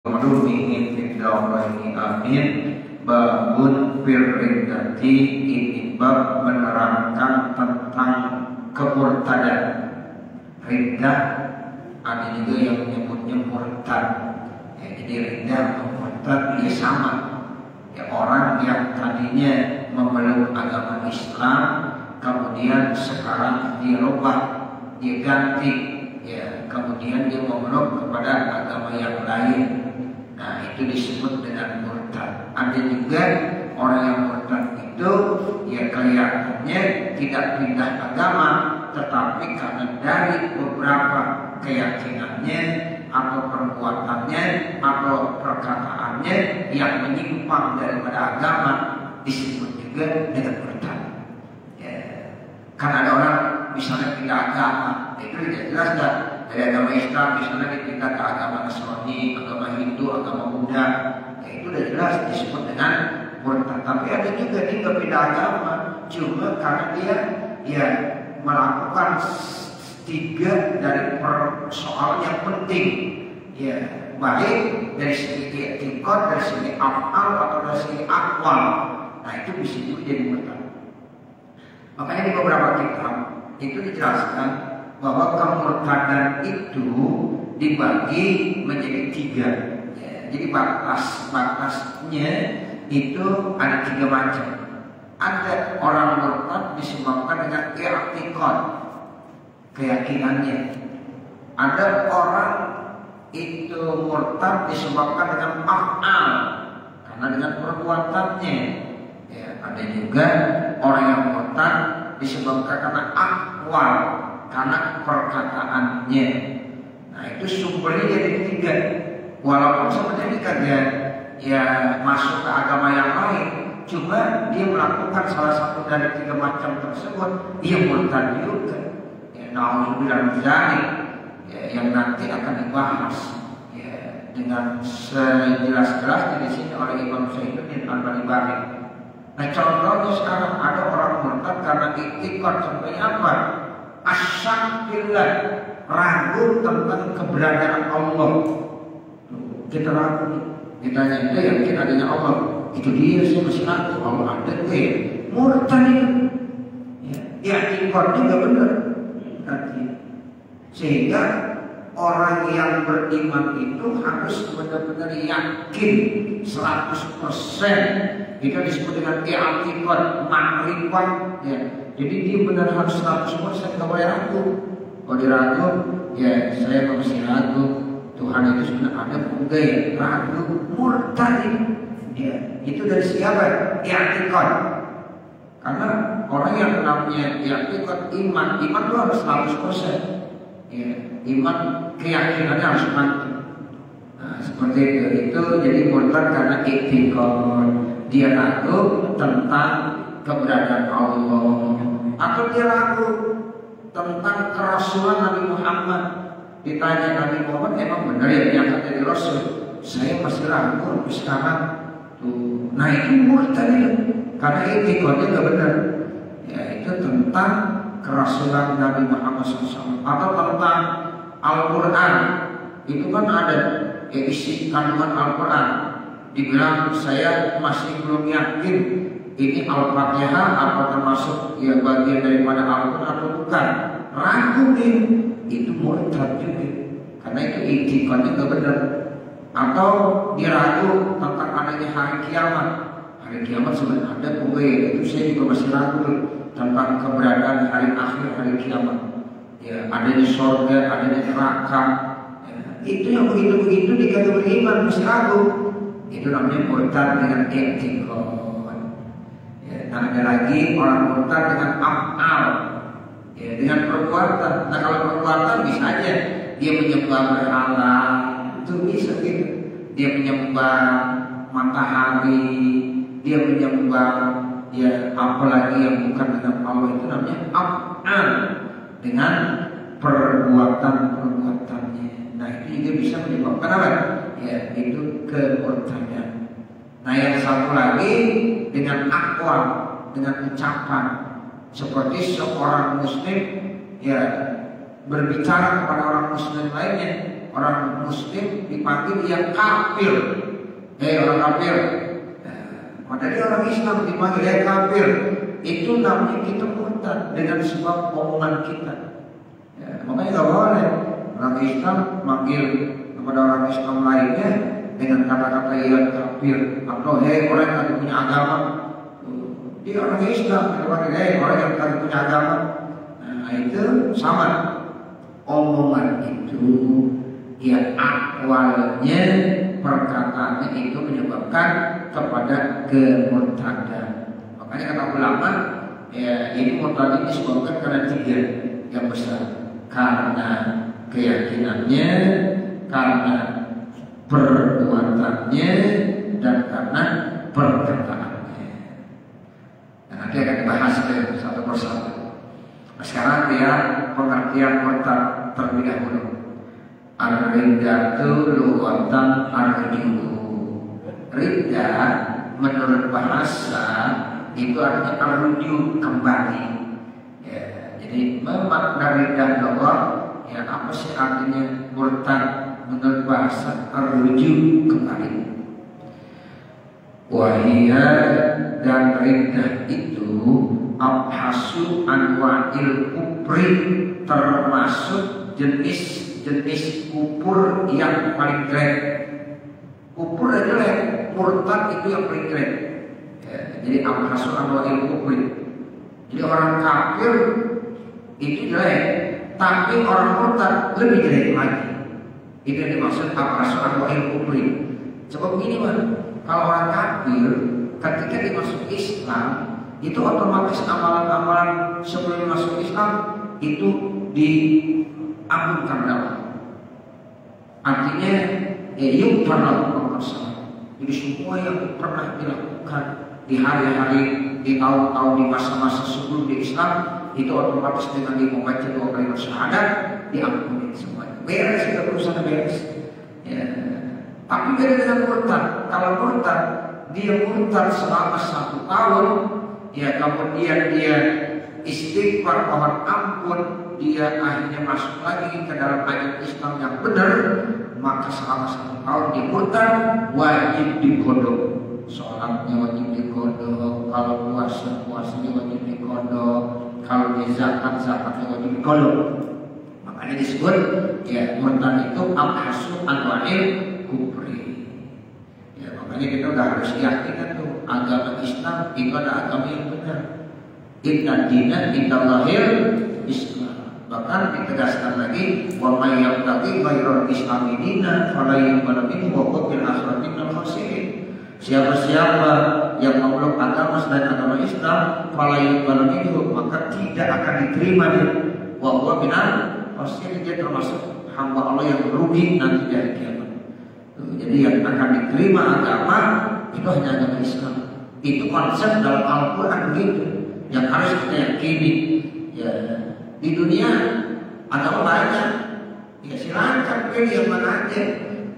Madumihi fiddaulaini amin. Babun firriddati, ini bab menerangkan tentang kemurtadan. Riddah ada juga yang menyebutnya murtad ya, jadi riddah atau murtad ya sama ya, orang yang tadinya memeluk agama Islam kemudian sekarang dia rubah, dia ganti ya, kemudian dia memeluk kepada agama yang lain. Nah itu disebut dengan murtad. Ada juga orang yang murtad itu ya kelihatannya tidak pindah agama, tetapi karena dari beberapa keyakinannya atau perbuatannya atau perkataannya yang menyimpang daripada agama disebut juga dengan murtad. Ya. Kan ada orang misalnya pindah agama, itu tidak jelas dah. Dari agama Islam misalnya dipindah ke agama Nasrani, agama Hindu, agama Buddha, ya itu udah jelas disebut dengan murtad. Tapi ada juga dia nggak pindah agama, cuma karena dia ya melakukan tiga dari persoalan yang penting, ya baik dari segi etikot, dari segi afal atau dari segi akwal. Nah itu bisa juga jadi murtad. Makanya di beberapa kitab itu dijelaskan bahwa kemurtadan itu dibagi menjadi tiga. Ya, jadi batas-batasnya itu ada tiga macam. Ada orang murtad disebabkan dengan i'tiqad, keyakinannya. Ada orang itu murtad disebabkan dengan af'al, karena dengan perbuatannya. Ya, ada juga orang yang murtad disebabkan karena aqwal, karena perkataannya. Nah itu sumbernya jadi tiga. Walaupun sebenarnya kagak ya masuk ke agama yang lain, cuma dia melakukan salah satu dari tiga macam tersebut, dia murtad juga. Ya, na'udzubillah min dzalik, ya, yang nanti akan dibahas ya, dengan sejelas-jelasnya di sini oleh Imam Syaikhudin Al-Bani. Nah contohnya sekarang ada orang murtad karena i'tiqad, contohnya apa? Asyak billah, ragu tentang keberadaan Allah. Kita ragu, ditanya itu yakin adanya Allah, itu dia saya masih ragu Allah ada ya. Murtad itu ya i'tiqadnya nggak benar. Sehingga orang yang beriman itu harus benar-benar yakin 100%. Itu disebut dengan i'tiqad ma'rifat ya. Jadi dia benar harus 100%, nggak boleh ragu. Kalau dia ragu, ya saya masih ragu Tuhan itu sudah ada enggak ya, ragu, murtad ya. Itu dari siapa? I'tiqad. Karena orang yang namanya i'tiqad iman itu harus 100%. Ya, iman keyakinannya harus mantap. Nah, seperti itu jadi murtad karena i'tiqad. Dia ragu tentang keberadaan Allah, atau dia ragu tentang kerasulan Nabi Muhammad. Ditanya Nabi Muhammad emang benar ya diangkat jadi Rasul? Saya masih ragu sampai sekarang. Tuh. Nah itu murtad itu, karena i'tiqadnya nggak benar. Ya itu tentang kerasulan Nabi Muhammad SAW. Atau tentang Al-Quran, itu kan ada ya, isi kandungan Al-Quran. Dibilang saya masih belum yakin ini Al-Fatihah atau termasuk ya bagian daripada Al-Quran atau bukan, ragu nih, itu murtad juga karena itu i'tiqadnya nggak benar. Atau dia ragu tentang adanya hari kiamat. Hari kiamat sebenarnya ada bukan ya, itu saya juga masih ragu tentang keberadaan hari akhir, hari kiamat ya, adanya surga, adanya neraka ya, itu yang begitu-begitu dikata beriman masih ragu, itu namanya murtad dengan i'tiqad. Nah ada lagi orang murtad dengan af'al ya, dengan perbuatan. Nah kalau perbuatan bisa aja dia menyembah berhala, itu bisa gitu. Dia menyembah matahari, dia menyembah ya apalagi yang bukan dengan Allah, itu namanya af'al dengan perbuatan-perbuatannya. Nah itu juga bisa menyebabkan apa? Ya itu kemurtadan. Nah yang satu lagi dengan aqwal, dengan ucapan, seperti seorang muslim ya berbicara kepada orang muslim lainnya, orang muslim dipanggil yang kafir. Orang kafir. Padahal dia orang Islam dipanggil yang kafir. Itu namanya kita murtad dengan sebab omongan kita. Makanya tidak boleh orang Islam manggil kepada orang Islam lainnya dengan kata-kata yang kafir atau orang yang tidak punya agama. Dia orang Islam, orang yang tidak punya agama. Nah itu sama. Omongan itu ya awalnya perkataannya itu menyebabkan kepada kemurtadan. Makanya kata ulama ya ini murtad disebabkan karena 3 yang besar. Karena keyakinannya, karena perbuatannya, dan karena perkataannya. Dan nanti akan dibahas satu persatu. Nah, sekarang dia pengertian murtad terlebih dahulu. Ar-riddatu lughatan ar-ruju. Ridda menurut bahasa itu artinya ar-ruju, kembali. Ya, jadi memakna ridda lughat ya apa sih artinya murtad menurut bahasa ar-ruju, kembali. Wahia dan riddah itu abhasu anwa'il kufri, termasuk jenis kufur yang paling keren. Kufur adalah murtad itu yang paling keren. Jadi abhasu anwa'il kufri. Jadi orang kafir itu jelek, tapi orang murtad lebih jelek lagi. Itu yang dimaksud abhasu anwa'il kufri. Sebab begini man, kalau orang kafir ketika dimasuk Islam itu otomatis amalan-amalan sebelum masuk Islam itu diampunkan Allah. Artinya yuk pernah bersalah. Jadi semua yang pernah dilakukan di hari-hari, di tahun-tahun, di masa-masa sebelum di Islam itu otomatis dengan dia membaca 2 kali bersyahadat diampuni semuanya. Beres, kita berusaha beres. Ya. Tapi beda dengan murtad. Kalau murtad dia murtad selama 1 tahun. Ya kemudian dia istighfar mohon ampun, dia akhirnya masuk lagi ke dalam ayat Islam yang benar, maka selama 1 tahun dia murtad, wajib dikodok. Sholatnya wajib dikodok, kalau puasanya wajib dikodok, kalau dia zakatnya wajib dikodok. Makanya disebut ya murtad itu abhasu anwa'il kufri. Ya makanya kita udah harus yakin tuh agama Islam itu ada agama yang benar. Inna dina indallahil Islam. Bahkan ditegaskan lagi wa may yabtaghi ghairal islami dinan fala yuqbal minhu wa huwa fil akhirati minal khasirin. Siapa-siapa yang memeluk agama selain agama Islam fala yuqbal minhu, maka tidak akan diterima dia. Wa huwa minal khasirin, dia termasuk hamba Allah yang merugi nanti di hari kiamat. Jadi yang akan diterima agama itu hanya agama Islam. Itu konsep dalam Al-Quran begitu yang harus kita yakini. Ya, di dunia agama banyak, ya silakan pilih yang mana aja.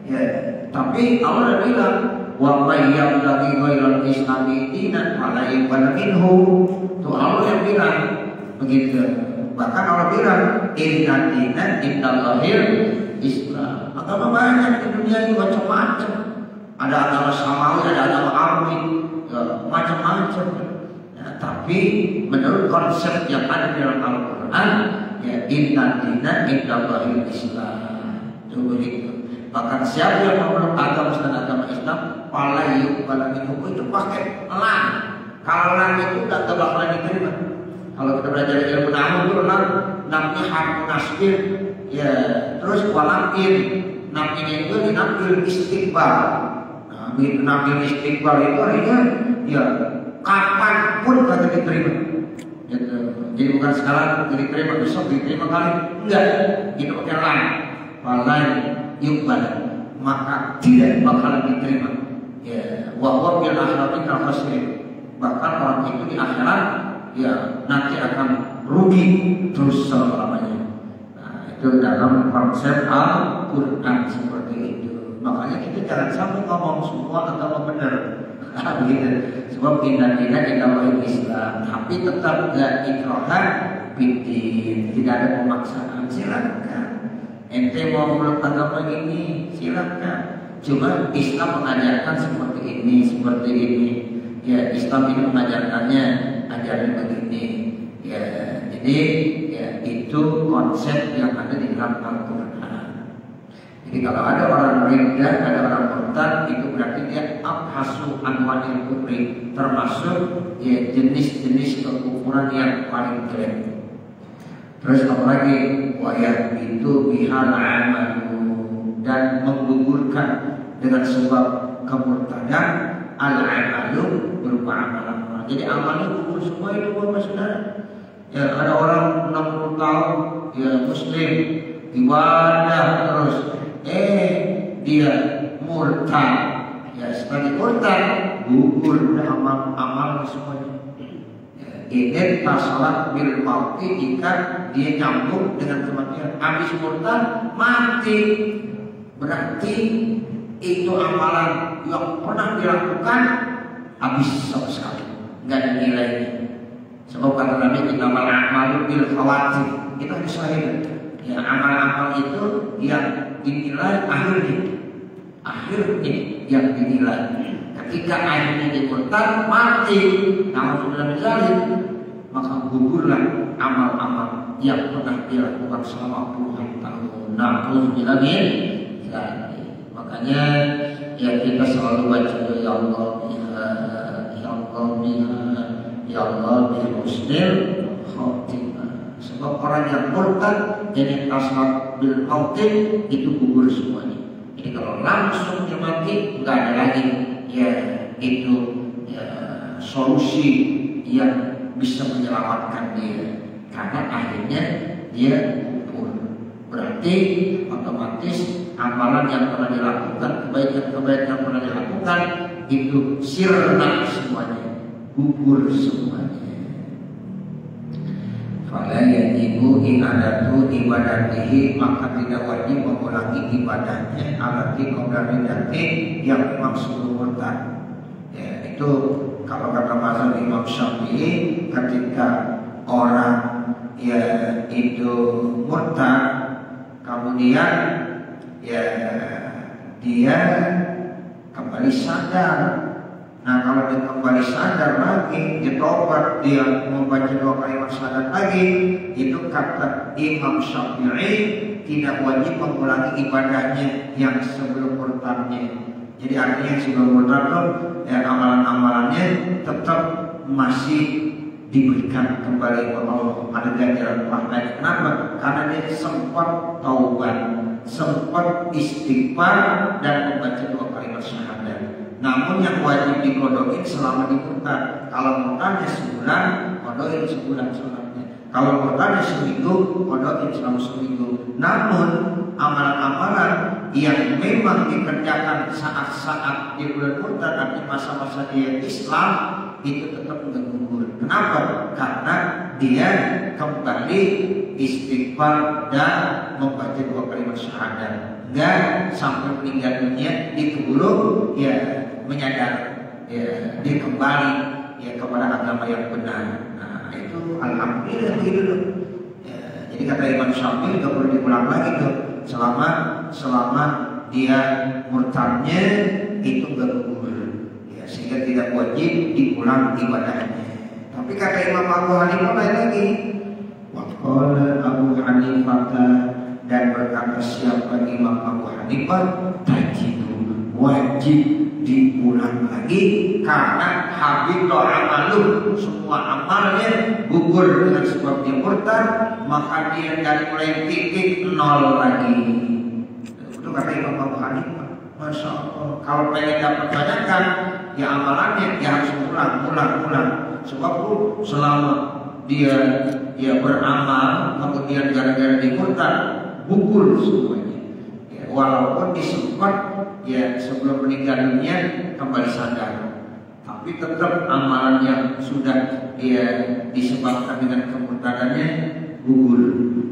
Ya, tapi Allah bilang wa may yabtaghi ghairal islami dinan fala yuqbal minhu. Tuh Allah yang bilang begitu. Bahkan Allah bilang inna dina indallahil Islam. Agama banyak di dunia ini macam-macam. Ada agama samawi, ada agama Arabi, ya, macam-macam. Ya, tapi menurut konsep yang ada di dalam Al-Quran, ya inna dina indallahil Islam. Itu begitu. Bahkan siapa yang memeluk agama selain agama Islam, fala yuqbal minhu, itu pakai lam. Kalau lam itu udah bakalan diterima. Kalau kita belajar ilmu nahwu itu namanya harfu nasbir, ya terus walakin namanya itu dinambil istiqbal. Nah, begitu nambil istiqbal itu artinya ya kapanpun kata diterima. Gitu. Jadi bukan sekarang diterima, besok diterima kali, enggak. Itu pakai lam. Walai yuqbal, maka tidak bakalan diterima. Ya, wa huwa fil akhirati minal khasirin. Bahkan orang itu di akhirat ya nanti akan rugi terus selamanya. Nah, itu dalam konsep Al-Quran seperti itu. Makanya kita jangan sampai ngomong semua agama benar. Begitu. Sebab inna dina indallahil Islam, tapi tetap enggak ikraha fiddin, tidak ada pemaksaan. Silakan. Ente mau meluk agama ini silakan. Cuma Islam mengajarkan seperti ini. Ya Islam ini mengajarkannya ajaran begini. Ya jadi ya itu konsep yang ada di dalam Al-Quran. Jadi kalau ada orang riddah, ada orang murtad, itu berarti dia abhasu anwa'il kufri, termasuk ya jenis-jenis kekufuran yang paling jelek. Terus apalagi wayat itu bihal amalu, dan menggugurkan dengan sebab kemurtadan al-amalu berupa amalan. Jadi amalnya gugur semua itu Bapak Saudara. Ya ada orang 60 tahun ya muslim ibadah terus, dia murtad. Ya sebagai murtad gugur amal semuanya. Ini masalah bil mauti jika dia nyambung dengan kematian. Habis murtad mati, berarti itu amalan yang pernah dilakukan habis sama sekali, nggak ada nilainya. Sebab kata Nabi innamal a'malu bil khawatim, itu hadis sahih. Ya amal-amal itu yang dinilai akhirnya yang dinilai. Ketika akhirnya dimurtad mati, namun sudah menjalin, maka gugurlah amal-amal yang pernah dilakukan selama puluhan tahun. Na'udzubillah min dzalik. Makanya ya kita selalu baca ya Allah biha, ya Allah biha, ya Allah bi husnil khotimah. Sebab orang yang murtad jadi asal bil khotim itu gugur semuanya. Jadi kalau langsung dia mati nggak ada lagi ya itu ya, solusi yang bisa menyelamatkan dia, karena akhirnya dia kubur. Berarti otomatis amalan yang pernah dilakukan, kebaikan yang pernah dilakukan itu sirna semuanya, gugur semuanya. Fala yajibu i'adatu ibadatihi, maka tidak wajib mengulangi ibadahnya alati qablati yang memang sebelum murtad. Ya, itu kalau kata mazhab Imam Syafi'i, ketika orang ya itu murtad kemudian ya dia kembali sadar. Nah kalau dia kembali sadar lagi, dia tobat, dia membaca 2 kalimat syahadat lagi, itu kata Imam Syafi'i tidak wajib mengulangi ibadahnya yang sebelum murtadnya. Jadi artinya yang sebelum murtad itu ya amalan-amalannya tetap masih diberikan kembali kepada Allah, ada ganjaran pahalanya. Kenapa? Karena dia sempat taubat, sempat istighfar dan membaca 2 kalimat syahadat. Namun yang wajib dikodokin selama di murtad. Kalau murtadnya sebulan, kodokin sebulan sholatnya. Kalau murtadnya seminggu, kodokin selama seminggu. Namun amalan-amalan yang memang dikerjakan saat-saat di bulan murtad, artinya masa-masa dia Islam, itu tetap gugur. Kenapa? Karena dia kembali istighfar dan membaca 2 kalimat syahadat. Enggak sampai meninggal dunia dikeburu ya menyadar ya dia kembali ya kepada agama yang benar. Nah itu alhamdulillah begitu. Ya, jadi kata Imam Syafi'i nggak perlu diulang lagi tuh selama dia murtadnya itu nggak gugur ya, sehingga tidak wajib diulang ibadahnya. Tapi kata Imam Abu Hanifah lain lagi. Waqala Abu Hanifah, dan berkata siapa Imam Abu Hanifah, tajibu wajib diulang lagi karena habibul amalu, semua amalnya gugur dengan sebab dia murtad, maka dia dari mulai titik nol lagi. Itu kata Imam Abu Hanifah. Masya Allah, kalau pengen dapat banyakkan ya amalannya dia harus ulang. Sebab selama dia beramal kemudian gara-gara dia murtad gugur semuanya. Ya, walaupun disempat ya sebelum meninggal dunia kembali sadar, tapi tetap amalan yang sudah dia disebabkan dengan kemurtadannya gugur.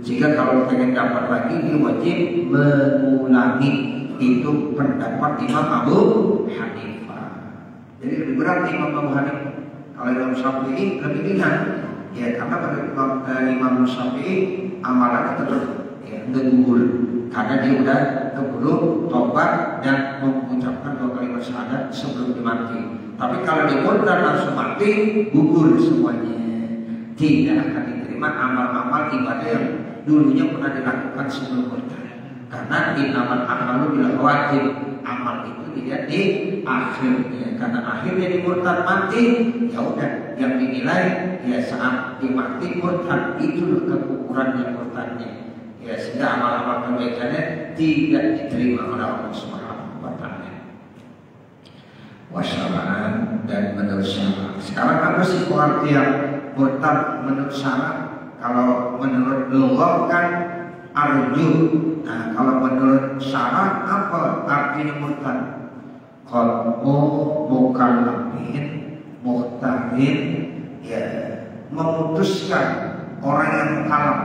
Sehingga kalau pengen dapat lagi dia wajib mengulangi. Itu pendapat Imam Abu Hanifah. Jadi lebih berat Imam Abu Hanifah. Kalau Imam Syafi'i lebih ringan. Ya karena pada Imam Syafi'i amalannya tetap ya, enggak gugur. karena dia udah keburu tobat dan mengucapkan 2 kalimat syahadat sebelum dia mati. Tapi kalau dia murtad langsung mati, gugur semuanya, tidak akan diterima amal-amal ibadah yang dulunya pernah dilakukan sebelum murtad. Karena innamal a'malu bil khawatim, amal itu tidak di akhirnya. Karena akhirnya di murtad mati, ya udah yang dinilai ya saat dia mati murtad itu kekurangan murtadnya. Ya sehingga amal-amal kebaikannya tidak diterima oleh Allah Subhanahu wa taala. Wasyara'an dan menurut syarak. Sekarang apa sih pengertian murtad menurut syarak? Kalau menurut lugah kan arju. Nah, kalau menurut syarak apa artinya murtad? Qalbu mukallafin muhtadin, ya memutuskan orang yang mukallaf.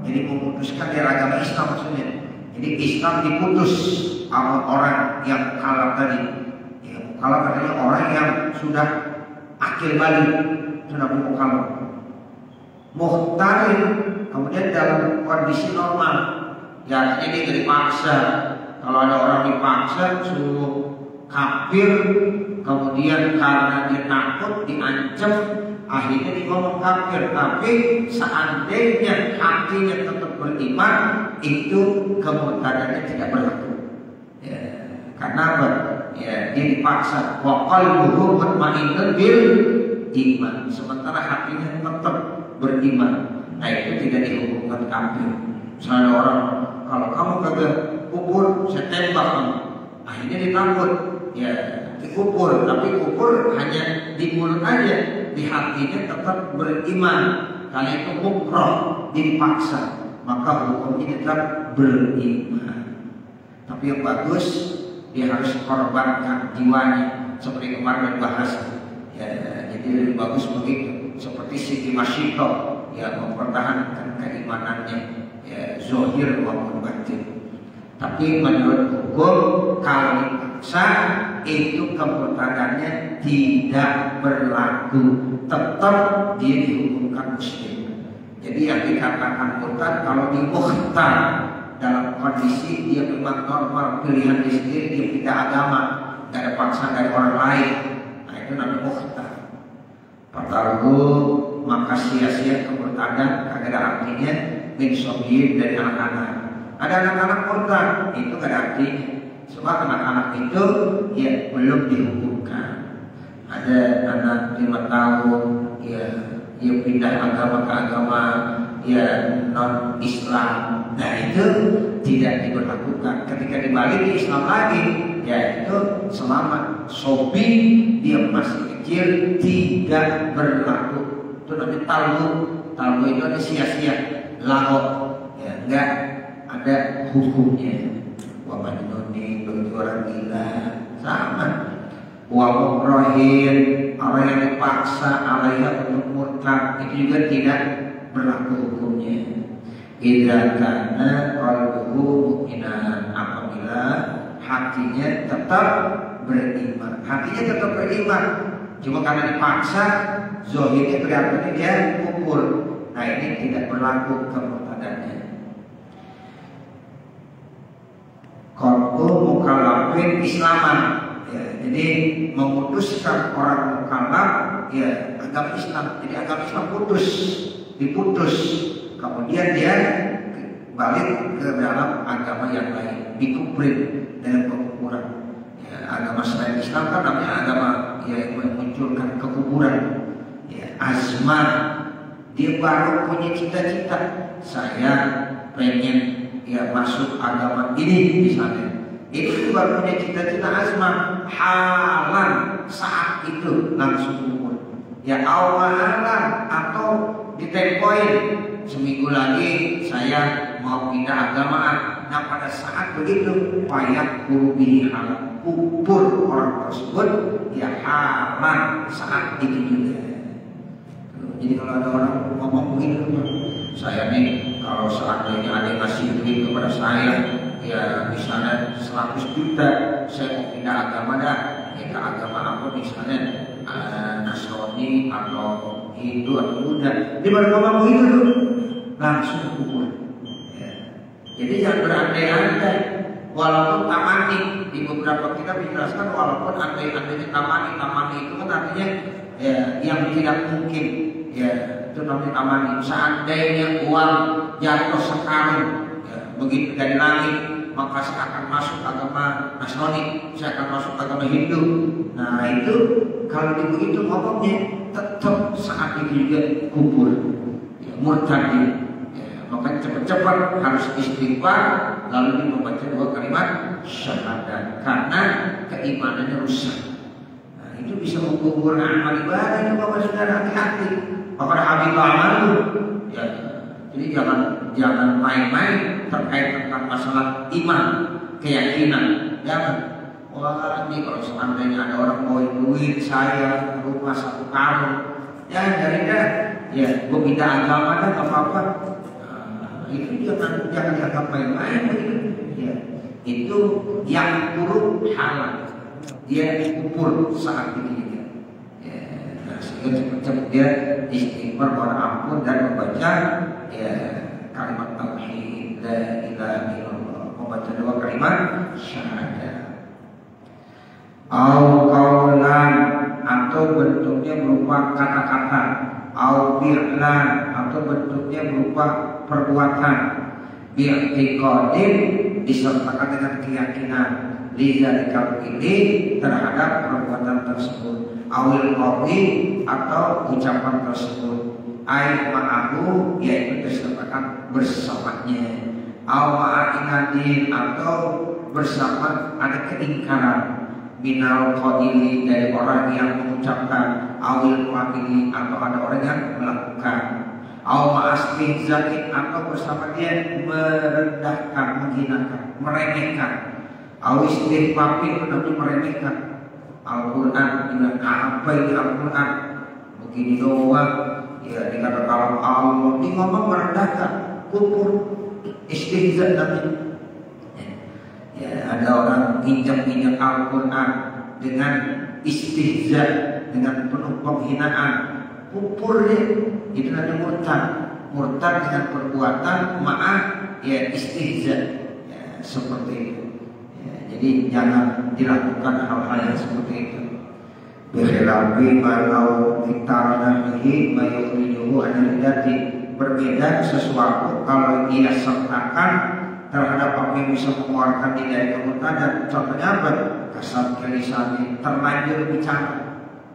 Jadi memutuskan dari agama Islam maksudnya. Jadi Islam diputus sama orang yang mukallaf tadi. Ya, mukallaf adalah orang yang sudah akil balik, sudah mukallaf. Muhtadin kemudian dalam kondisi normal, ya artinya dia dipaksa. Kalau ada orang dipaksa suruh kafir, kemudian karena dia takut diancam, akhirnya dia ngomong kafir. Tapi seandainya hatinya tetap beriman, itu kemurtadannya tidak berlaku. Ya, karena apa? Ya, dia dipaksa. Wa qalbuhu mutmainnun bil iman, sementara hatinya tetap beriman. Nah itu tidak dihukumkan kafir. Misalnya orang, kalau kamu kagak kubur, saya tembak kamu. Akhirnya ditakut, ya dikubur. Tapi kubur hanya di mulut aja, di hatinya tetap beriman. Karena itu mukroh, dipaksa, maka hukumnya tetap beriman. Tapi yang bagus, dia harus korbankan jiwanya, seperti kemarin bahas. Ya, jadi lebih bagus begitu. Seperti Siti Masyito, ya mempertahankan keimanannya, ya zahir maupun batin. Tapi menurut hukum kalau dipaksa itu kemurtadannya tidak berlaku, tetap dia dihukumkan muslim. Jadi yang dikatakan murtad kalau dimukhtar dalam kondisi dia memang normal, pilihan dia sendiri, dia pindah agama, tidak ada paksaan dari orang lain. Nah itu namanya mukhtar. Fataruhu, maka sia-sia kemurtadan, kagak ada artinya. Min sobiyin, dari anak-anak. Ada anak-anak murtad, itu gak ada artinya. Sebab anak-anak itu ya belum dihukumkan. Ada anak 5 tahun, ya dia pindah agama ke agama ya non Islam. Nah itu tidak diberlakukan. Ketika dibalik di Islam lagi, ya itu selamat. Sobi dia masih kecil tidak berlaku. Itu namanya talbu. Talbu itu ada sia-sia, lagot, ya enggak ada hukumnya. Wa majnuni, begitu orang gila, sama. Wa mukrahin, orang yang dipaksa alaiha untuk murtad, itu juga tidak berlaku hukumnya. Idza kana qalbuhu mu'minan, apabila hatinya tetap beriman. Hatinya tetap beriman, cuma karena dipaksa, zahirnya kelihatan dia kufur. Nah ini tidak berlaku kemurtadannya. Qalbu mukallafin islaman, ya, jadi memutuskan orang mukallaf ya agama Islam. Jadi agama Islam diputus, kemudian dia balik ke dalam agama yang lain, dikufrin dengan kekufuran. Ya, agama selain Islam kan namanya agama yang memunculkan kekufuran. Ya, azman, dia baru punya cita-cita, saya pengen ya masuk agama ini misalnya. Ini baru punya cita-cita azman, halan saat itu langsung kufur. Ya awalan atau ditempoin seminggu lagi saya mau pindah agamaan. Nah pada saat begitu payak kurubi hal kufur orang tersebut, ya halan saat itu juga. Jadi kalau ada orang ngomong begitu, saya nih kalau seandainya ada yang ngasih duit kepada saya, ya misalnya 100 juta, saya mau pindah agama dah, ya ke agama apa misalnya Nasrani atau Hindu atau Buddha. Dia baru ngomong begitu tuh, langsung kufur. Ya. Jadi jangan berandai-andai. Walaupun tamani, di beberapa kitab dijelaskan walaupun andai-andainya tamani itu kan artinya ya, yang tidak mungkin, ya itu namanya tamani. Seandainya uang jatuh sekarang, ya, begitu dari langit, maka saya akan masuk agama Nasrani, saya akan masuk agama Hindu. Nah itu kalau begitu ngomongnya tetap saat itu juga kubur, ya, murtad. Maka cepat-cepat harus istighfar, lalu membaca 2 kalimat syahadat karena keimanannya rusak. Nah, itu bisa menggugurkan amal ibadah itu Bapak Saudara, hati-hati. Maka habib amal ya. Jadi jangan main-main terkait tentang masalah iman, keyakinan. Jangan. Wah, ini kalau seandainya ada orang bawa duit saya rumah 1 karung, ya dari dah, ya gue pindah agama dah apa-apa. Itu jangan dianggap main-main begitu. Ya. Itu yang buruk halal. Dia kubur saat ini. Ya. Nah, sehingga cepat-cepat dia istighfar, mohon ampun dan membaca ya kalimat tauhid la ilaha illallah, membaca 2 kalimat syahadat. Au qaulan atau bentuknya berupa kata-kata, au fi'lan atau bentuknya berupa perbuatan, bi'tiqadin disertakan dengan keyakinan lidzalika ini terhadap perbuatan tersebut, awil qawli atau ucapan tersebut, ai ma'ahu yaitu disertakan bersamanya, au ma'inadin atau bersama ada keingkaran, minal qadili dari orang yang mengucapkan, awil qadili atau ada orang yang melakukan, au ma'asbih zakin atau bersama dia merendahkan, menghinakan, meremehkan, au istihfafin atau meremehkan Al-Quran dengan apa ini Al-Quran begini doang ya dikata kalau Allah ini ngomong merendahkan, kufur, istihza namanya. Ya, ada orang injak-injak Al-Quran dengan istihza, dengan penuh penghinaan, kufur dia. Itu namanya murtad dengan perbuatan maaf ya istihza ya, seperti itu ya, jadi jangan dilakukan hal-hal yang seperti itu. Bikhilafi malau fitarna bihi mayukhrijuhu anil-hidati, berbeda sesuatu kalau ia sertakan terhadap apa yang bisa mengeluarkan dia dari kemurtadan. Contohnya apa? Kasat kelisani, terlanjur bicara.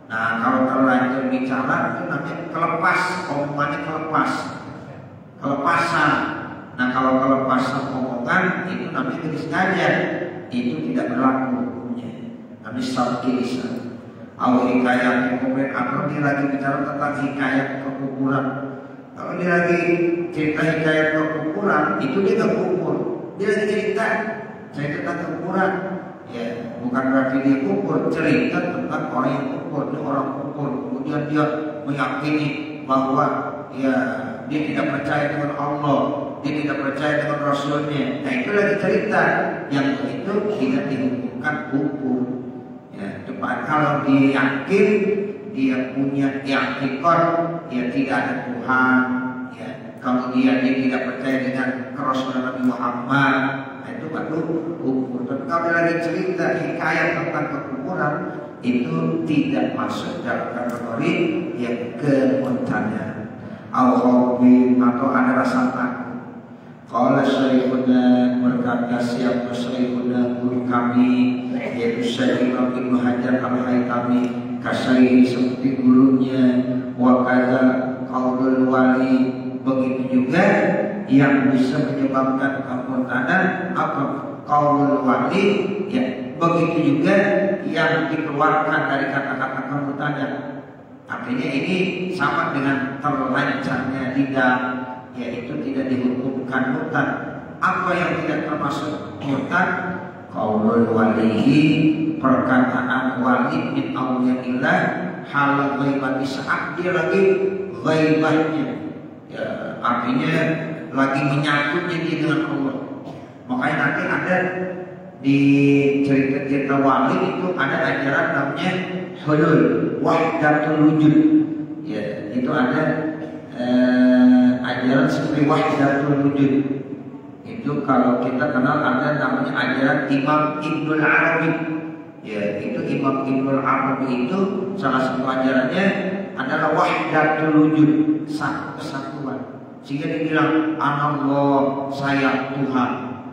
Nah kalau terlanjur bicara itu namanya kelepas, omongannya kelepasan. Nah kalau kelepasan omongan itu namanya tidak sengaja, itu tidak berlaku hukumnya. Namanya sabki lisan. Awal hikayat kemudian atau dia lagi bicara tentang hikayat kekuburan. Kalau dia lagi cerita hikayat kekuburan itu dia nggak kubur, dia lagi cerita tentang kekuburan. Ya, bukan berarti dia kufur, cerita tentang orang yang kufur, dia orang kufur, kemudian dia meyakini bahwa ya dia tidak percaya dengan Allah, dia tidak percaya dengan Rasulnya. Nah itu lagi cerita yang itu tidak dihukumkan kufur. Ya, depan kalau dia yakin, dia punya i'tiqad, ya tidak ada Tuhan, ya kemudian dia tidak percaya dengan Rasul Nabi Muhammad. Itu baru kufur. Tapi kalau lagi cerita hikayat tentang kekufuran itu tidak masuk dalam kategori yang kemurtadan. Al-Khawfi atau ada rasa takut. Qala Syekhuna, berkata siapa Syekhuna guru kami yaitu Syekh Ibnu Hajar Al-Haytami, kasai seperti gurunya, wa kaza qaulul wali, begitu juga yang bisa menyebabkan kemurtadan apa qaulul wali, ya begitu juga yang dikeluarkan dari kata-kata kemurtadan. Artinya ini sama dengan terlancarnya lidah, yaitu tidak dihukumkan murtad. Apa yang tidak termasuk murtad? Qaulul walihi, perkataan wali min awliyaillah hal ghaibah di saat dia lagi ghaibahnya, ya artinya lagi menyatunya dia dengan Allah. Makanya nanti ada di cerita-cerita wali itu ada ajaran namanya hulul, wahdatul wujud. Ya, itu ada ajaran seperti wahdatul wujud. Itu Itu kalau kita kenal ada namanya ajaran Imam Ibnul Arabi. Ya, itu Imam Ibnul Arabi itu salah satu ajarannya adalah wahdatul wujud, satu kesatuan. Sehingga dibilang anallah, saya Tuhan,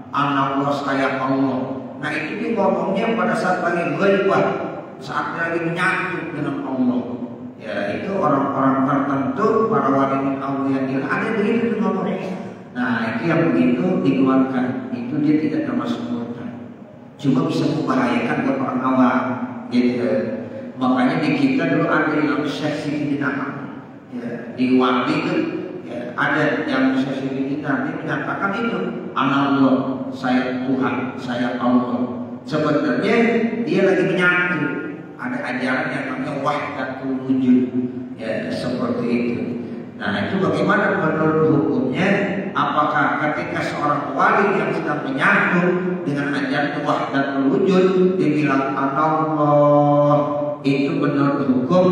anallah, saya Allah. Nah itu dia ngomongnya pada saat lagi ghaibah, saat lagi menyatu dengan Allah. Ya itu orang-orang tertentu, para wali min awliyaillah ada begitu ngomongnya. Nah itu yang begitu dikeluarkan, itu dia tidak termasuk murtad. Cuma bisa membahayakan buat orang awam, gitu. Makanya di kita dulu ada yang Syekh Siti Dinaham, ya, di wali itu ya, ada yang Syekh Siti Dinaham dia menyatakan itu anallah, saya Tuhan, saya Allah. Sebenarnya dia lagi menyatu. Ada ajaran yang namanya wahdatul wujud, ya seperti itu. Nah itu bagaimana menurut hukumnya? Apakah ketika seorang wali yang sedang menyatu dengan ajaran wahdatul wujud dibilang Allah, itu menurut hukum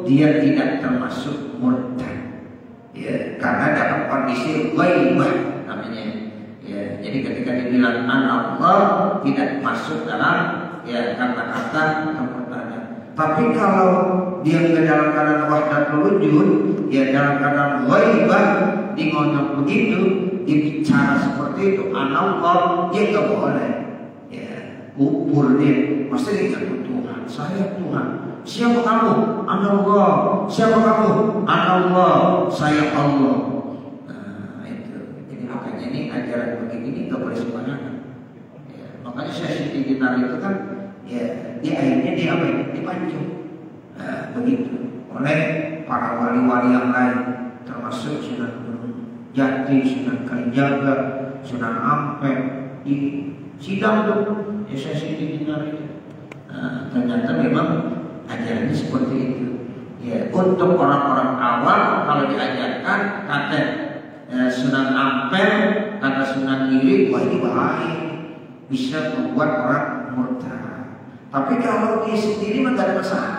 dia tidak termasuk murtad? Ya, karena dalam kondisi ghaibah namanya. Ya, jadi ketika dibilang Allah tidak masuk dalam ya kata-kata kemurtadan. Tapi kalau dia dalam keadaan wahdatul wujud, ya dalam keadaan ghaibah, di ngomong begitu, dibicara seperti itu, Allah, dia nggak boleh. Ya, kubur dia, mesti dia Tuhan, saya Tuhan. Siapa kamu? Allah. Siapa kamu? Allah. Saya Allah. Nah itu, jadi makanya ini ajaran begini nggak boleh sembarangan. Ya, makanya saya Siti Dinaham itu kan, ya dia akhirnya dia apa? Dipancung. Begitu oleh para wali-wali yang lain, termasuk Sunan Jati, Sunan Kalijaga, Sunan Ampel di sidang tuh. Ya saya Siti Dinaham itu. Ternyata memang ajarannya seperti itu. Ya, untuk orang-orang awam kalau diajarkan kata Sunan Ampel, kata Sunan Giri, wah ini bahaya, bisa membuat orang murtad. Tapi kalau dia sendiri tidak ada masalah.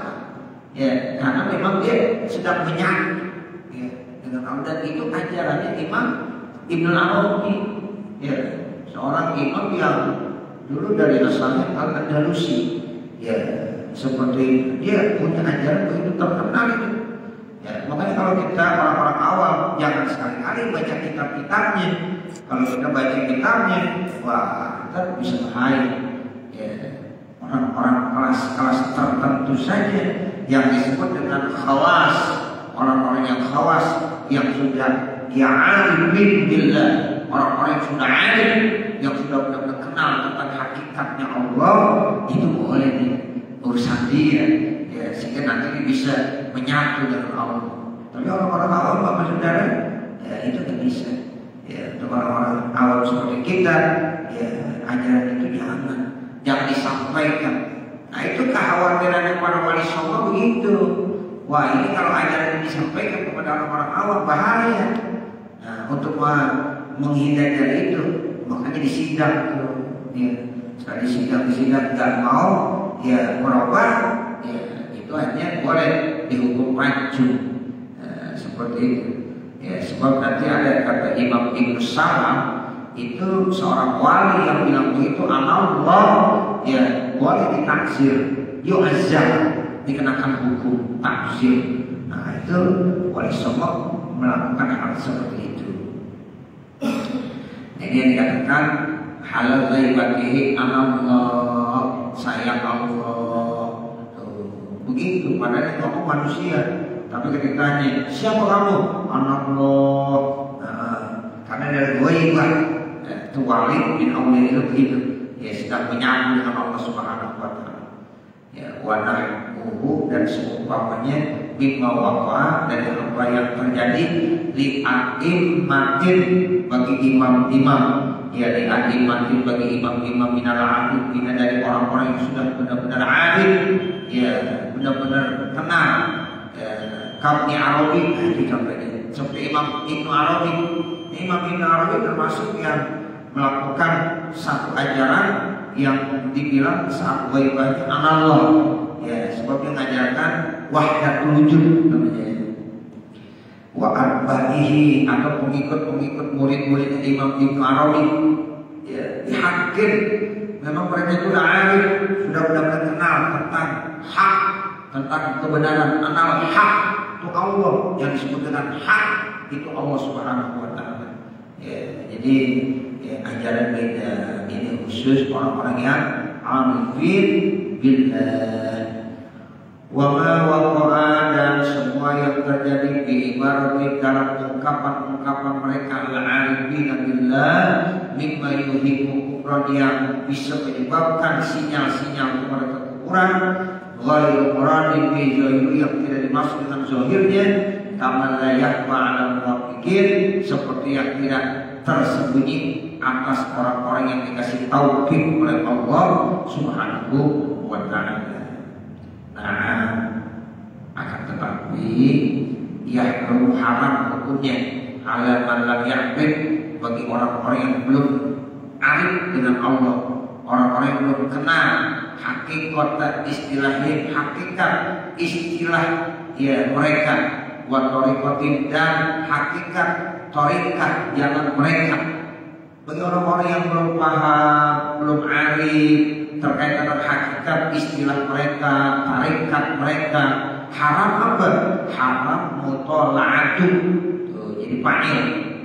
Ya, karena memang dia sedang menyatu ya, dengan Allah, dan itu ajarannya Imam Ibnul Arabi. Ya, seorang imam yang dulu dari asalnya Al-Andalusi. Ya, seperti itu. Dia punya ajaran begitu terkenal itu. Ya, makanya kalau kita orang-orang awam jangan sekali-kali baca kitab-kitabnya. Kalau kita baca kitabnya, wah kita bisa bahaya. Ya, orang-orang kelas-kelas tertentu saja yang disebut dengan khawas, orang-orang yang khawas, yang sudah alim billah, orang-orang yang sudah alim, yang sudah benar-benar kenal tentang hakikatnya Allah, itu boleh nih urusan dia, ya, sehingga nanti dia bisa menyatu dengan Allah. Tapi orang-orang awam apa saudara, ya, itu tidak bisa. Ya, untuk orang-orang awam seperti kita, ya, ajaran itu jangan disampaikan. Nah itu kekhawatiran para wali songo begitu. Wah ini kalau ajaran ini disampaikan kepada orang-orang awam bahaya. Nah untuk menghindar dari itu, makanya disidang tuh. Ya, setelah disidang nggak mau, ya merubah, ya itu hanya boleh dihukum pancung. Seperti itu. Ya sebab nanti ada kata Imam Ibnu Salam, itu seorang wali yang bilang begitu, Allah, ya boleh ditaksir, yu'azzab, dikenakan hukum taksir. Nah itu wali songo melakukan hal seperti itu. Jadi yang dikatakan halal ghaibatihi Allah, sayang Allah. Tuh, begitu padahal yang ngomong manusia. Tapi ketika ditanya siapa kamu? Allah. Karena dari ghaibah itu wali min awliyaillah begitu. Ya sedang menyambung dengan Allah Subhanahu wa taala. Ya wanahu, dan seumpamanya bima waqa, dari apa yang terjadi li a'immatin, bagi imam-imam, ya li a'immatin, bagi imam-imam minal arifin, dari orang-orang yang sudah benar-benar arif, ya benar-benar tenang. Kabni Arabi, itu contohnya seperti Imam Ibnu Arabi. Imam Ibnu Arabi termasuk yang melakukan satu ajaran yang dibilang saat ghaibahnya Allah, ya sebab dia mengajarkan wahdatul wujud namanya. Wa arbaihi, atau pengikut-pengikut murid-murid Imam Ibnu Arabi, dihakim. Memang mereka itu sudah alim, sudah benar-benar kenal tentang hak, tentang kebenaran. Kenal hak itu Allah, yang disebut dengan hak itu Allah Subhanahu wa Ta'ala. Jadi ajaran kita ini khusus orang-orang yang arifin billah. Wa ma waqa'a, dan semua yang terjadi di ibarat dalam ungkapan-ungkapan mereka al-arifin billah mimma yuhibbu kufran, yang bisa menyebabkan sinyal-sinyal kepada kekufuran, ghairu muradi bi zahiri, yang tidak dimaksud dengan zahirnya, kama la yakhfa 'ala muwaffiqin, seperti yang tidak tersembunyi atas orang-orang yang dikasih taufik oleh Allah Subhanahu wa Ta'ala. Nah, akan tetapi ya haram hukumnya ala man lam ya'rif, bagi orang-orang yang belum arif dengan Allah, orang-orang yang belum kenal hakikat istilahnya, hakikat istilah ya mereka, wa tariqatin, dan hakikat tariqah jalan mereka. Bagi orang-orang yang belum paham, belum arif terkait dengan hakikat istilah mereka, tarikat mereka, haram apa? Haram mutola'atu. Jadi panggil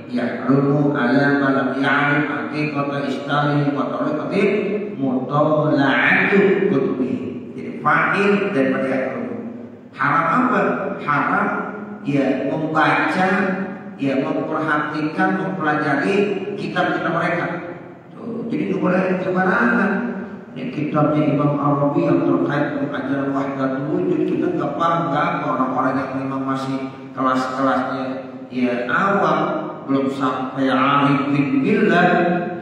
ya rumu ala malam ya'rif hakikat istilah wa tariqatin mutola'atu kutubi. Jadi panggil daripada yang rumu. Haram apa? Haram ya membaca, ya memperhatikan, mempelajari kitab-kitab mereka. Jadi itu boleh sembarangan. Ini kitabnya Imam Arabi yang terkait dengan ajaran wahdatul wujud, kita nggak paham, orang-orang yang memang masih kelas-kelasnya ya awam, belum sampai arifin billah,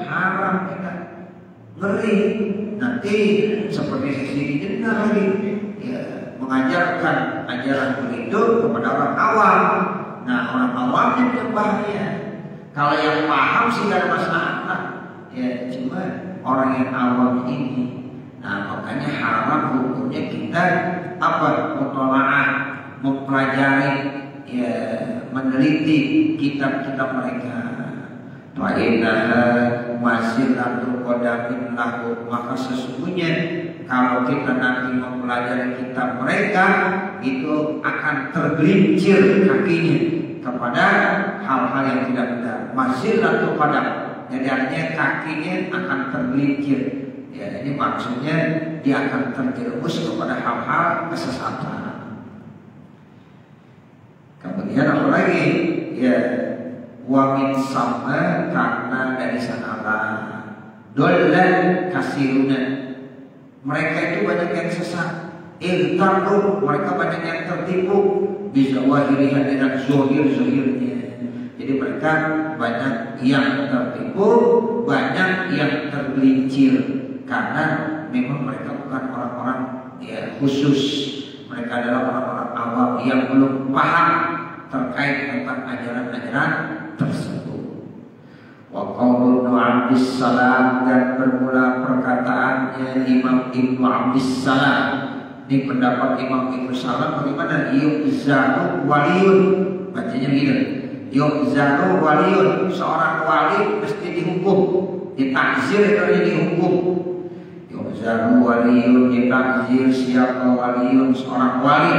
haram kita, ngeri. Nanti seperti sisi jenah lagi ya, mengajarkan ajaran begitu kepada orang awam. Nah, orang awamnya yang bahaya. Kalau yang paham sih gak ada masalah. Ya, cuma orang yang awam ini. Nah, makanya haram hukumnya kita apa? Mutola'ah, mempelajari, ya, meneliti kitab-kitab mereka. Fa'innaha masilatul qadamin lahu, maka sesungguhnya kalau kita nanti mempelajari kitab mereka, itu akan tergelincir kakinya kepada hal-hal yang tidak benar. Masilatul qadam, jadi artinya kakinya akan tergelincir. Ya, ini maksudnya dia akan terjerumus kepada hal-hal kesesatan. Kemudian apa lagi? Ya, wamin sama, karena dari sanalah dolan kasiruna, mereka itu banyak yang sesat. Iltaru, mereka banyak yang tertipu. Bisa wahirihan dengan zohir-zohirnya. Jadi mereka banyak yang tertipu, banyak yang tergelincir, karena memang mereka bukan orang-orang ya khusus. Mereka adalah orang-orang awam yang belum paham terkait tentang ajaran-ajaran tersebut. Wa qaulu Abdus Salam, dan bermula perkataannya Imam Ibnu Abdus Salam. Ini pendapat Imam Ibnu Salam bagaimana? Yu'zaru waliyun, bacanya gitu. Yu'zaru waliyun, seorang wali mesti dihukum, ditakzir itu dihukum. Yu'zaru waliyun, ditakzir siapa waliyun, seorang wali.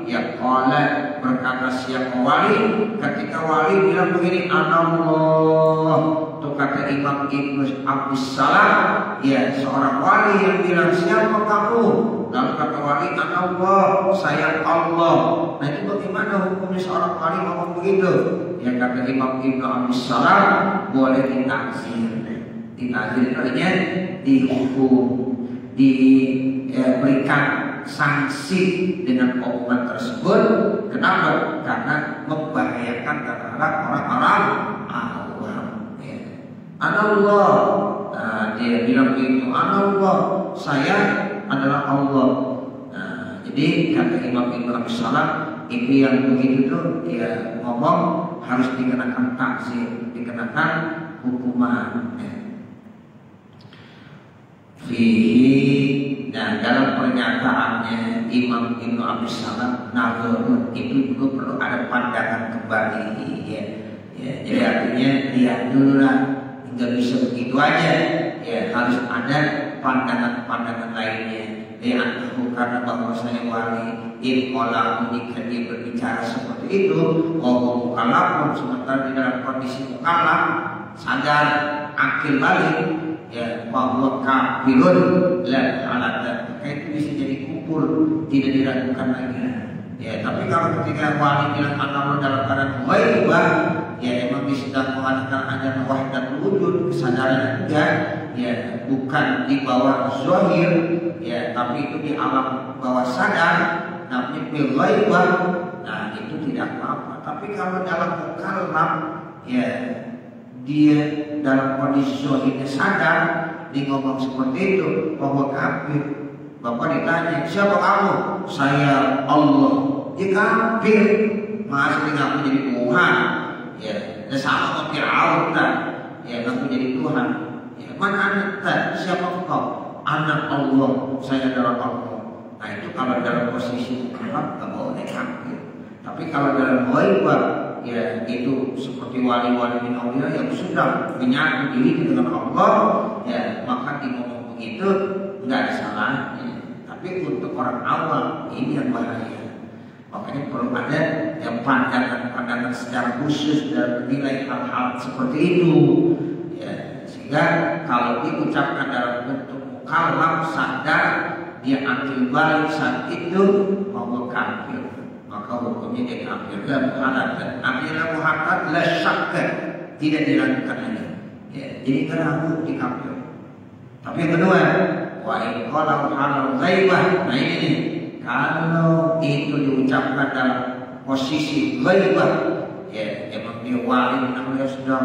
Ya qala, berkata siapa wali, ketika wali bilang begini, anallah, itu kata Imam Ibnu Abdus Salam, ya seorang wali yang bilang siapa kamu, lalu kata wali anallah, saya Allah. Nah itu bagaimana hukumnya seorang wali ngomong begitu? Ya kata Imam Ibnu Abdus Salam, boleh ditakzir. Ditakzir itu artinya dihukum, diberikan sanksi dengan omongan tersebut. Kenapa? Karena membahayakan terhadap orang-orang awam. Ya. Anallah, nah, dia bilang begitu, anallah, saya adalah Allah. Nah, jadi kata Imam Ibnu Abdus Salam, itu yang begitu tuh ya ngomong harus dikenakan takzir, dikenakan hukuman. Ya. Fihi, dan dalam pernyataannya Imam Ibnu Abdus Salam, nazarun, itu juga perlu ada pandangan kembali. Ya. Ya, jadi artinya lihat dulu lah, nggak bisa begitu aja. ya harus ada pandangan-pandangan lainnya. Anhu karena bahwasanya wali inqala jika dia berbicara seperti itu, mukallaf sementara di dalam kondisi mukallaf sadar akil balik, ya bahwa kafirun la halata, maka itu bisa jadi kufur, tidak diragukan lagi. Ya, tapi kalau ketika wali bilang Allah dalam keadaan ghaibah, ya memang dia sedang mengatakan ada wahdatul wujud, kesadaran enggak, ya bukan di bawah zahir, ya tapi itu di alam bawah sadar, namanya bil ghaibah. Nah itu tidak apa-apa. Tapi kalau dalam mukallaf, ya dia dalam kondisi zahirnya sadar, dia ngomong seperti itu bahwa kafir. Bapak ditanya, siapa kamu? Saya Allah. Ya kafir. Masa dia ngaku jadi Tuhan? Ya, sama sama Fir'aun kan? Ya, ngaku jadi Tuhan. Ya, mana anda? Siapa kau? Anak Allah. Saya adalah Allah. Nah itu kalau dalam posisi mukallaf nggak boleh kafir. Tapi kalau dalam ghaibah, ya itu seperti wali-wali min auliya yang sudah menyatu diri dengan Allah, ya maka di ngomong begitu nggak ada salahnya. Tapi untuk orang awam ini yang bahaya. Makanya perlu ada yang pandangan-pandangan secara khusus dan menilai hal-hal seperti itu. Ya, sehingga kalau diucapkan dalam bentuk mukallaf sadar, dia ambil balik saat itu bahwa kafir, maka hukumnya dia kafir dan muharram. Ambil muharram la syakka, tidak diragukan lagi. Ya, jadi keragu di kafir. Tapi yang kedua, wa in qala halal ghaibah. Nah ini kalau itu diucapkan dalam posisi ghaibah, ya emang dia wali namanya sudah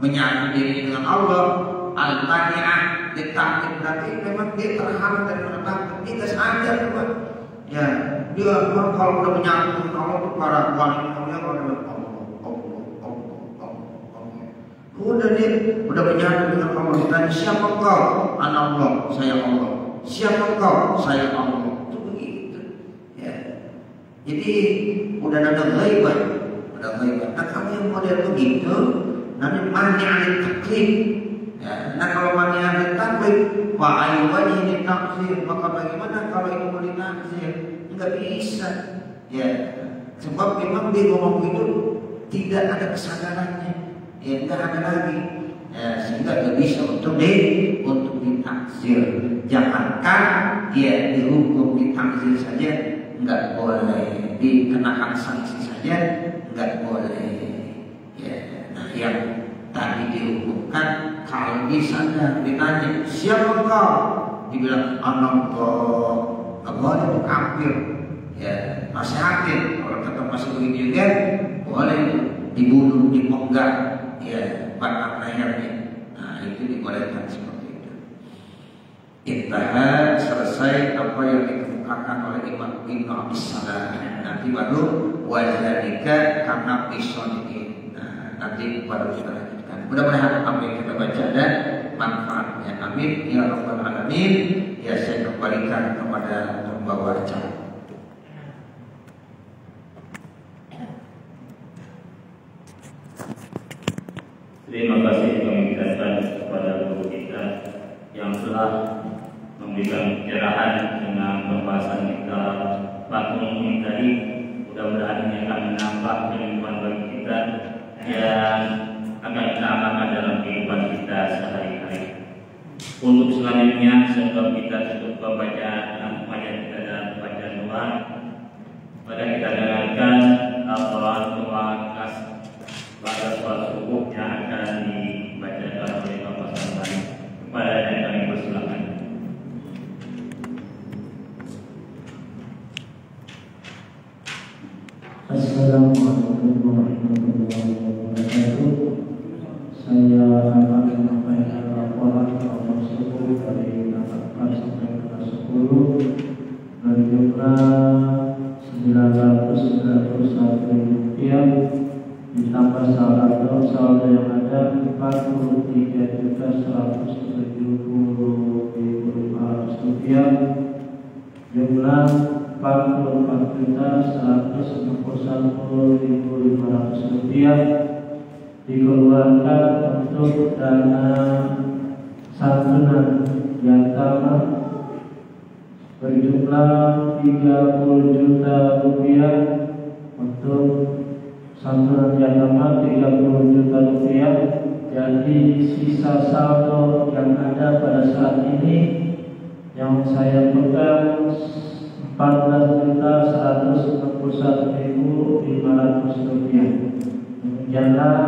menyatu diri dengan Allah, al-mani'ah ditakdir, berarti memang dia terhalang dari menetapkan dia saja teman. Ya dia kalau udah menyatu dengan Allah itu para wali namanya Allah. Udah dia udah menyatu dengan Allah, ditanya siapa kau? Anak Allah, saya Allah. Siapa kau? Saya Allah. Itu begitu. Ya. Jadi udah ada ghaibah, udah ghaibah. Nah kamu yang model begitu, namanya mani'at taklid. Ya. Nah kalau mani'at taklid, wa ayyuhani ini taksir, maka bagaimana kalau itu mau ditaksir? Enggak bisa. Ya. Sebab memang dia ngomong begitu tidak ada kesadarannya. Ya tidak ada lagi, ya, sehingga tidak bisa untuk ditaksir. Jangankan dia dihukum ditakzir saja nggak boleh, dikenakan sanksi saja nggak boleh. Ya, nah yang tadi dihukumkan kalau disadar ditanya siapa kau, dibilang anak Allah, nggak boleh itu kafir. Ya nasihatin kalau kata masih begitu juga boleh dibunuh, dipenggal. Ya, batang lehernya. Nah, itu dibolehkan seperti itu. Intaha, selesai apa yang dikemukakan oleh Imam Ibnu Abdus Salam. Nanti baru wadzalika karena pisoni. Nah, nanti baru kita lanjutkan. Mudah-mudahan apa yang kita baca ada manfaatnya. Amin ya rabbal alamin. Ya, saya kembalikan kepada pembawa acara. Terima kasih kami ucapkan kepada guru kita yang telah memberikan pencerahan dengan pembahasan kita Fathul Mu'in tadi. Mudah-mudahan ini akan menambah keilmuan bagi kita yang akan kita amalkan dalam kehidupan kita sehari-hari. Untuk selanjutnya sebelum kita tutup pembacaan kita dalam bacaan doa, pada kita dengarkan Al-Quran khas pada suatu subuh yang akan dibacakan oleh Bapak Sarban. Kepada yang kami persilakan. Assalamualaikum warahmatullahi wabarakatuh. Saya akan menyampaikan laporan nomor 10 dari kelas 4 sampai kelas 10 berjumlah Rp991.000 ditambah saldo yang ada Rp43.170.500, jumlah Rp44.161.500 dikeluarkan untuk dana santunan yatama berjumlah 30 juta rupiah. Untuk santunan yatama 30 juta rupiah. Jadi sisa saldo yang ada pada saat ini yang saya pegang 14.161.500 rupiah. Demikianlah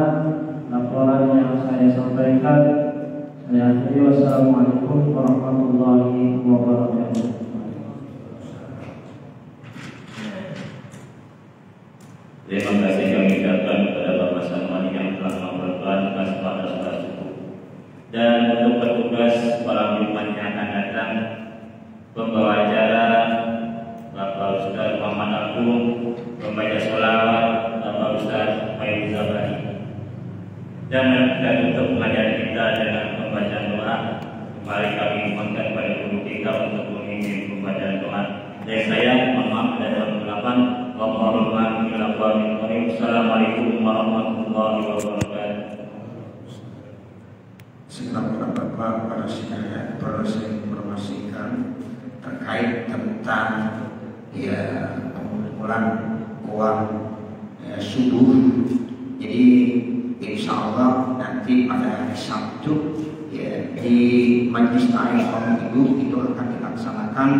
laporan yang saya sampaikan. Saya akhiri, wassalamualaikum warahmatullahi wabarakatuh. Terima kasih kami ucapkan kepada Bapak Sanwani yang telah memberikan kesempatan suku. Dan untuk petugas para pimpinan yang akan datang, pembawa acara Bapak Ustaz Muhammad Agung, pembaca sholawat Bapak Ustaz Faizul Zabari. Dan untuk pengajaran kita dengan membaca doa, mari kami mohonkan pada guru kita untuk memimpin pembacaan doa. Dan saya mohon maaf ada kegelapan. Assalamualaikum warahmatullahi wabarakatuh. Sebelum Bapak para sekalian, perlu saya informasikan terkait tentang pengumpulan uang subuh. Jadi insya Allah nanti pada hari Sabtu di Majelis Ta'lim Kaum Ibu itu akan dilaksanakan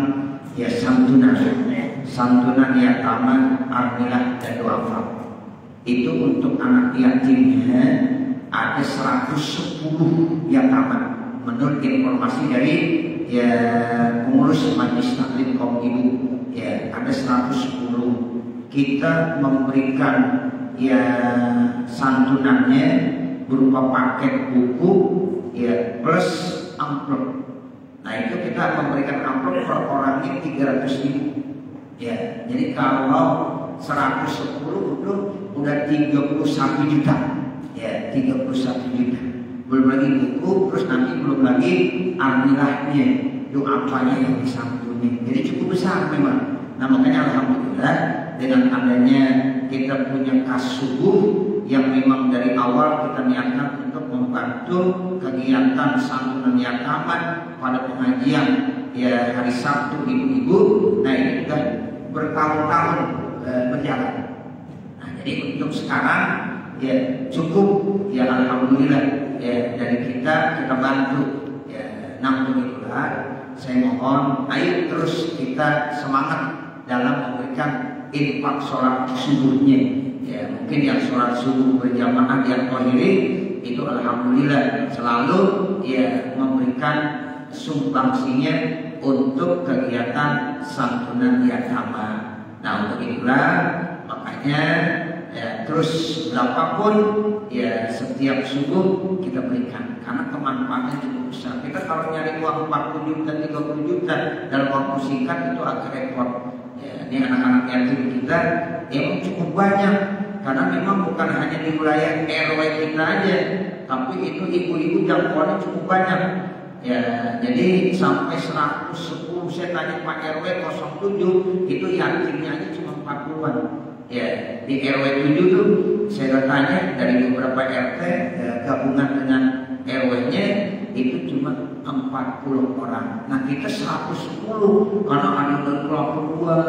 santunan yatama, armilah dan duafa. Itu untuk anak yatimnya ada 110 yatama. Menurut informasi dari pengurus Majelis Ta'lim Kaum Ibu, ada 110. Kita memberikan santunannya berupa paket buku plus amplop. Nah itu kita memberikan amplop per orangnya 300.000. Jadi kalau 110 itu udah 31 juta. 31 juta. Belum lagi buku, terus nanti belum lagi armilahnya, doanya yang disantuni. Jadi cukup besar memang. Nah makanya alhamdulillah dengan adanya kita punya kas subuh yang memang dari awal kita niatkan untuk membantu kegiatan santunan yatama pada pengajian hari Sabtu ibu-ibu. Nah ini sudah bertahun-tahun berjalan. Nah jadi untuk sekarang cukup alhamdulillah dari kita bantu. Nah untuk itulah saya mohon ayo terus kita semangat dalam memberikan infak sholat subuhnya. Mungkin yang sholat subuh berjamaah yang tohiri itu alhamdulillah selalu memberikan sumbangsinya untuk kegiatan santunan yatama. Nah untuk itulah makanya terus berapapun setiap subuh kita berikan karena kemanfaatannya cukup besar. Kita kalau nyari uang 40 juta 30 juta dalam waktu singkat itu agak repot. Ini anak-anak yatim kita emang cukup banyak karena memang bukan hanya di wilayah RW kita aja, tapi itu ibu-ibu jangkauannya cukup banyak. Jadi sampai 110. Saya tanya Pak RW 07 itu yatimnya aja cuma 40-an. Di RW 7 tuh saya tanya dari beberapa RT gabungan dengan RW-nya itu cuma 40 orang. Nah kita 110 karena ada dari Kelapa Dua,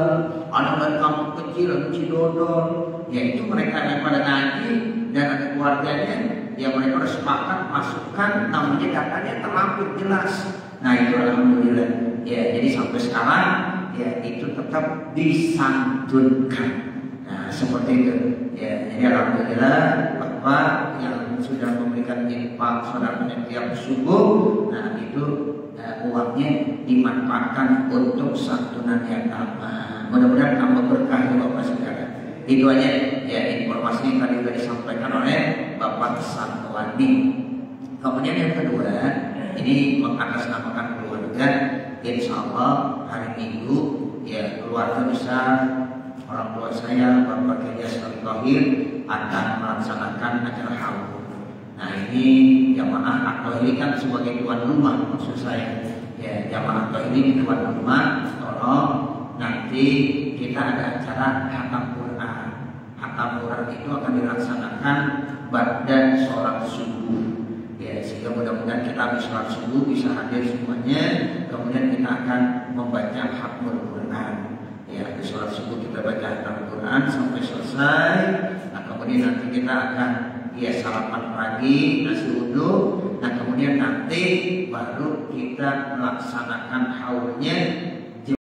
ada dari kampung kecil, ada Cidodol. Itu mereka yang pada ngaji dan ada keluarganya. Mereka harus sepakat masukkan namanya, datanya terlampir jelas. Nah itu alhamdulillah. Jadi sampai sekarang itu tetap disantunkan. Nah seperti itu. Jadi alhamdulillah Bapak yang sudah memberikan infak saudara tiap subuh. Nah itu uangnya dimanfaatkan untuk santunan yatama. Mudah-mudahan tambah berkah ya Bapak sekalian. Itu aja informasi yang tadi sudah disampaikan oleh Bapak Sanwani. Kemudian yang kedua, ini mengatasnamakan keluarga. Insya Allah hari Minggu keluarga besar orang tua saya Bapak Kiai Asrul Thohir akan melaksanakan acara haul. Nah ini jamaah atau ini kan sebagai tuan rumah maksud saya. Jamaah atau ini tuan rumah, tolong nanti kita ada acara khatam Quran. Khatam Quran itu akan dilaksanakan pada sholat subuh. Ya, sehingga mudah-mudahan kita habis sholat subuh bisa hadir semuanya. Kemudian kita akan membaca Khatmul Quran. Ya, habis sholat subuh kita baca Khatmul Quran sampai selesai. Nah, kemudian nanti kita akan sarapan pagi, nasi uduk. Nah, kemudian nanti baru kita melaksanakan haulnya